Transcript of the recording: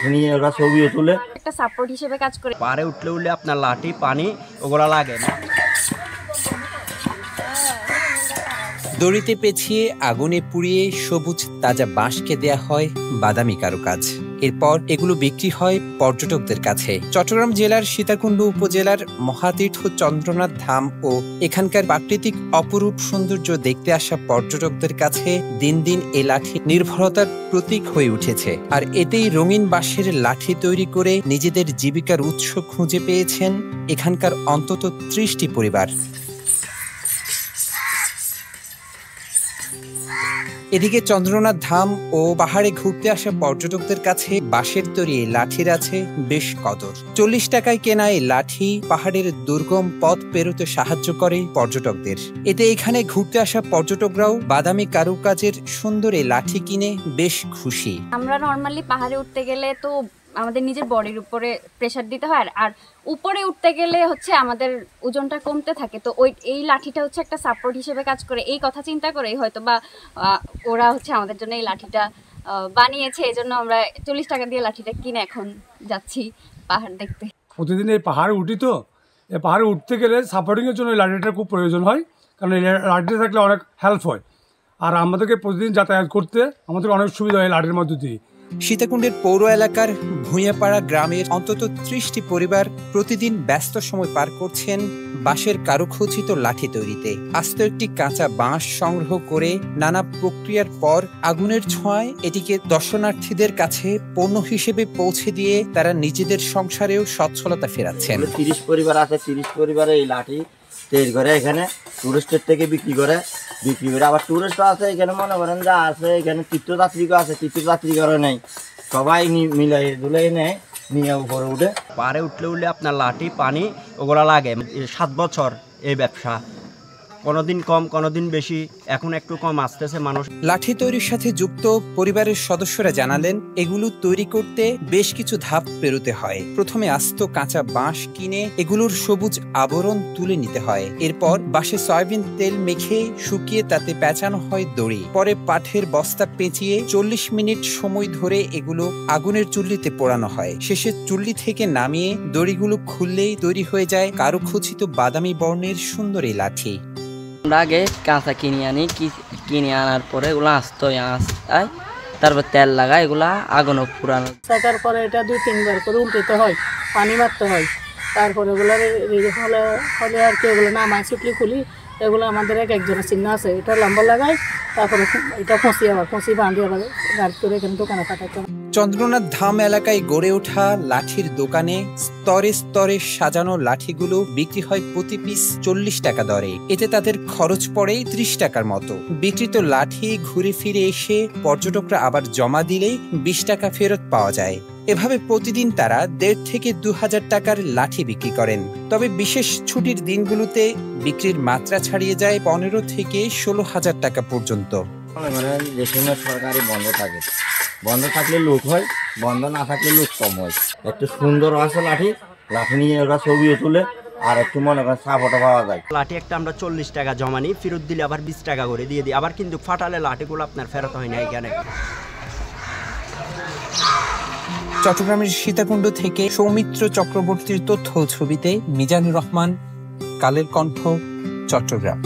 লাঠি নিয়ে ওরা ছবিও তুলে, একটা সাপোর্ট হিসেবে কাজ করে। পারে উঠলে আপনার লাঠি পানি ওগুলা লাগে না। দড়িতে পেঁচিয়ে আগুনে পুড়িয়ে সবুজ তাজা বাঁশকে দেয়া হয় বাদামি কারুকাজ। এরপর এগুলো বিক্রি হয় পর্যটকদের কাছে। চট্টগ্রাম জেলার সীতাকুণ্ড উপজেলার মহাতীর্থ চন্দ্রনাথ ধাম ও এখানকার প্রাকৃতিক অপরূপ সৌন্দর্য দেখতে আসা পর্যটকদের কাছে দিন দিন এ লাঠি নির্ভরতার প্রতীক হয়ে উঠেছে। আর এতেই রঙিন বাঁশের লাঠি তৈরি করে নিজেদের জীবিকার উৎস খুঁজে পেয়েছেন এখানকার অন্তত ৩০টি পরিবার। এদিকে চন্দ্রনাথ ধাম ও পাহাড়ে ঘুরতে আসা পর্যটকদের কাছে বাঁশের তৈরি লাঠির আছে বেশ কদর। ৪০ টাকায় কেনা এই লাঠি পাহাড়ের দুর্গম পথ পেরোতে সাহায্য করে পর্যটকদের। এতে এখানে ঘুরতে আসা পর্যটকরাও বাদামি কারুকাজের সুন্দর এই লাঠি কিনে বেশ খুশি। আমরা নর্মালি পাহাড়ে উঠতে গেলে তো আমাদের নিজের বডির উপরে প্রেসার দিতে হয়, আর উপরে উঠতে গেলে হচ্ছে আমাদের ওজনটা কমতে থাকে। তো এই লাঠিটা হচ্ছে একটা সাপোর্ট হিসেবে কাজ করে। এই কথা চিন্তা করেই হয়তো বা ওরা হচ্ছে আমাদের জন্য এই লাঠিটা বানিয়েছে। এই জন্য আমরা ৪০ টাকা দিয়ে লাঠিটা কিনে এখন যাচ্ছি পাহাড় দেখতে। প্রতিদিন এই পাহাড়ে উঠি, তো এই পাহাড়ে উঠতে গেলে সাপোর্টিংয়ের জন্য এই লাঠিটার খুব প্রয়োজন হয়, কারণ এই লাঠিটা থাকলে অনেক হেল্প হয়। আর আমাদেরকে প্রতিদিন যাতায়াত করতে আমাদের অনেক সুবিধা হয় লাঠির মধ্য দিয়ে। সীতাকুণ্ডের পৌর এলাকার ভূঁইয়াপাড়া গ্রামের অন্তত ৩০টি পরিবার প্রতিদিন ব্যস্ত সময় পার করছেন বাঁশের কারুখচিত লাঠি তৈরিতে। আস্ত একটি কাঁচা বাঁশ সংগ্রহ করে নানা প্রক্রিয়ার পর আগুনের ছোঁয়ায় এটিকে দর্শনার্থীদের কাছে পণ্য হিসেবে পৌঁছে দিয়ে তারা নিজেদের সংসারেও সচ্ছলতা ফেরাচ্ছেন। ৩০ পরিবার আছে, ৩০ পরিবারে এই লাঠি তৈরি করে এখানে টুরিস্টের থেকে বিক্রি করে আবার টুরিস্টও আছে এখানে, মনে করেন যা আছে এখানে তীর্থযাত্রীও আছে, তীর্থযাত্রীগড়ও নেই, সবাই মিলাই ধুলাই নেয় নিয়ে উপরে উঠে। পারে উঠলে আপনার লাঠি পানি ওগুলা লাগে। ৭ বছর এই ব্যবসা, কোনোদিন কম কোনোদিন বেশি, এখন একটু কম আসতেছে মানুষ। লাঠি তৈরির সাথে যুক্ত পরিবারের সদস্যরা জানালেন এগুলো তৈরি করতে বেশ কিছু ধাপ পেরোতে হয়। প্রথমে আস্ত কাঁচা বাঁশ কিনে এগুলোর সবুজ আবরণ তুলে নিতে হয়। এরপর বাঁশে সয়াবিন তেল মেখে শুকিয়ে তাতে পেঁচানো হয় দড়ি। পরে পাটের বস্তা পেঁচিয়ে ৪০ মিনিট সময় ধরে এগুলো আগুনের চুল্লিতে পোড়ানো হয়। শেষে চুল্লি থেকে নামিয়ে দড়িগুলো খুললেই তৈরি হয়ে যায় কারুখচিত বাদামি বর্ণের সুন্দর এই লাঠি। আমরা আগে কাঁচা কিনে আনার পরে এগুলো আস্তায় তারপর তেল লাগায় এগুলা আগুনও পুরানো। থাকার পরে এটা ২-৩ বার করে উল্টাতে হয়, পানি মারতে হয়। তারপরে এগুলো হলে আর কি এগুলো নামায় চুটলি খুলি। এগুলো আমাদের একজনের চিহ্ন আছে, এটা লম্বা লাগায়, তারপরে এটা ফসি বাঁধি আবার গাড়ি করে এখানে দোকানে পাঠাতে হয়। চন্দ্রনাথ ধাম এলাকায় গড়ে ওঠা লাঠির দোকানে স্তরে স্তরে সাজানো লাঠিগুলো বিক্রি হয় প্রতি পিস ৪০ টাকা দরে। এতে তাদের খরচ পড়ে ৩০ টাকার মতো। বিক্রিত লাঠি ঘুরে ফিরে এসে পর্যটকরা আবার জমা দিলেই ২০ টাকা ফেরত পাওয়া যায়। এভাবে প্রতিদিন তারা ১৫০০ থেকে ২০০০ টাকার লাঠি বিক্রি করেন। তবে বিশেষ ছুটির দিনগুলোতে বিক্রির মাত্রা ছাড়িয়ে যায় ১৫ থেকে ১৬,০০০ টাকা পর্যন্ত। যে সময় সরকারি বন্ধ থাকলে লোক হয়, বন্ধ না থাকলে লোক কম হয়। একটু সুন্দর আছে লাঠি নিয়ে ওরা ছবিও তুলে, আর একটু মনে করেন সাপোর্টও পাওয়া যায়। লাঠি একটা আমরা ৪০ টাকা জমা নিই, ফেরত দিলে আবার ২০ টাকা করে দিয়ে দিই। আবার কিন্তু ফাটালে লাঠিগুলো আপনার ফেরত হয় না। এখানে চট্টগ্রামের সীতাকুণ্ড থেকে সৌমিত্র চক্রবর্তীর তথ্য ছবিতে মিজানুর রহমান, কালের কণ্ঠ, চট্টগ্রাম।